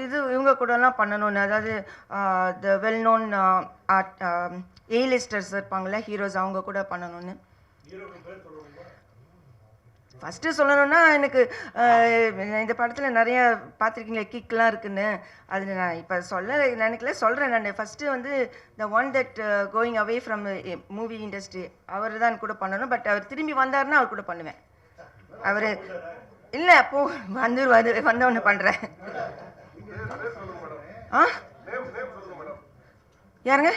இது இவங்க கூடலாம் பண்ணணும்னு, அதாவது த வெல் நோன் ஆர்ட் ஏலிஸ்டர்ஸ் இருப்பாங்கள்ல, ஹீரோஸ், அவங்க கூட பண்ணணும்னு. ஃபஸ்ட்டு சொல்லணும்னா எனக்கு இந்த படத்தில் நிறைய பார்த்துருக்கீங்க கிக்லாம் இருக்குன்னு, அது நான் இப்போ சொல்ல நினைக்கல, சொல்கிறேன். நான் ஃபஸ்ட்டு வந்து the one that going away from movie industry, அவர் தான் கூட பண்ணணும். பட் அவர் திரும்பி வந்தாருன்னா அவர் கூட பண்ணுவேன். அவர் இல்லை அப்போ வந்தவொன்னு பண்ணுறேன். யாருங்க?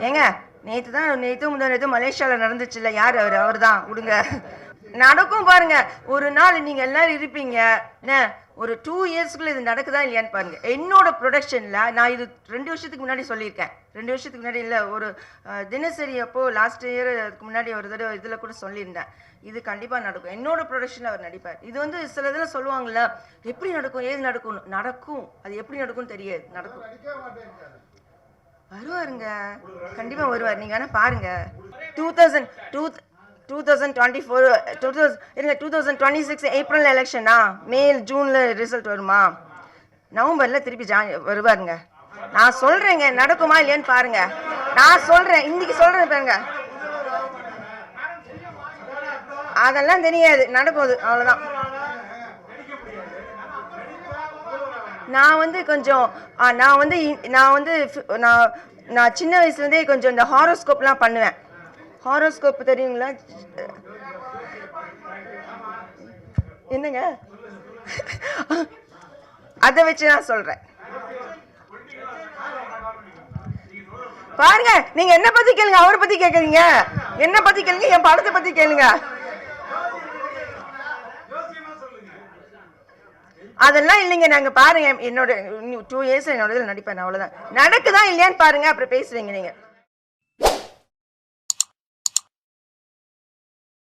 ஏங்க நேற்று முந்தா நேற்று மலேசியாவில் நடந்துச்சுல்ல, யார் அவர் தான் விடுங்க. நடக்கும் பாருங்க, ஒரு நாள் நீங்க எல்லாரும் இருப்பீங்க. என்ன ஒரு 2 இயர்ஸ்க்குள்ள இது நடக்குதா இல்லையான்னு பாருங்க. என்னோட ப்ரொடக்ஷன்ல நான் இது 2 வருஷத்துக்கு முன்னாடி சொல்லியிருக்கேன். 2 வருஷத்துக்கு முன்னாடி இல்லை, ஒரு தினசரி அப்போ லாஸ்ட் இயர் அதுக்கு முன்னாடி ஒரு தடவை இதில் கூட சொல்லியிருந்தேன். இது கண்டிப்பாக நடக்கும், என்னோட ப்ரொடக்ஷனில் அவர் நடிப்பார். இது வந்து சில இதெல்லாம் சொல்லுவாங்கள்ல, எப்படி நடக்கும் ஏது நடக்கும், அது எப்படி நடக்கும்னு தெரியாது, நடக்கும். வருவாருங்க, கண்டிப்பாக வருவார். நீங்கள் வேணால் பாருங்க. 2026 ஏப்ரல் எலெக்ஷனா, மே ஜூனில் ரிசல்ட் வருமா, நவம்பரில் திருப்பி வருவாருங்க. நான் சொல்கிறேங்க, நடக்குமா இல்லையான்னு பாருங்க. நான் சொல்கிறேன், இன்னைக்கு சொல்கிறேன் பாருங்க. அதெல்லாம் தெரியாது, நடக்குது அவ்வளோதான். நான் வந்து கொஞ்சம் நான் சின்ன வயசுலேருந்தே கொஞ்சம் இந்த ஹாரோஸ்கோப்லாம் பண்ணுவேன். ஹாரோஸ்கோப் தெரியுங்களா? என்னங்க அதை வச்சு நான் சொல்றேன். பாருங்க, நீங்க என்ன பத்தி கேளுங்க, அவரை பத்தி கேக்குறீங்க. என்ன பத்தி கேளுங்க, என் படத்தை பத்தி கேளுங்க. அதெல்லாம் இல்லைங்க. நாங்க பாருங்க, என்னோட 2 இயர்ஸ் என்னோட நடிப்பேன், அவ்வளவுதான். நடக்குதா இல்லையான்னு பாருங்க, அப்புறம் பேசுவீங்க நீங்க.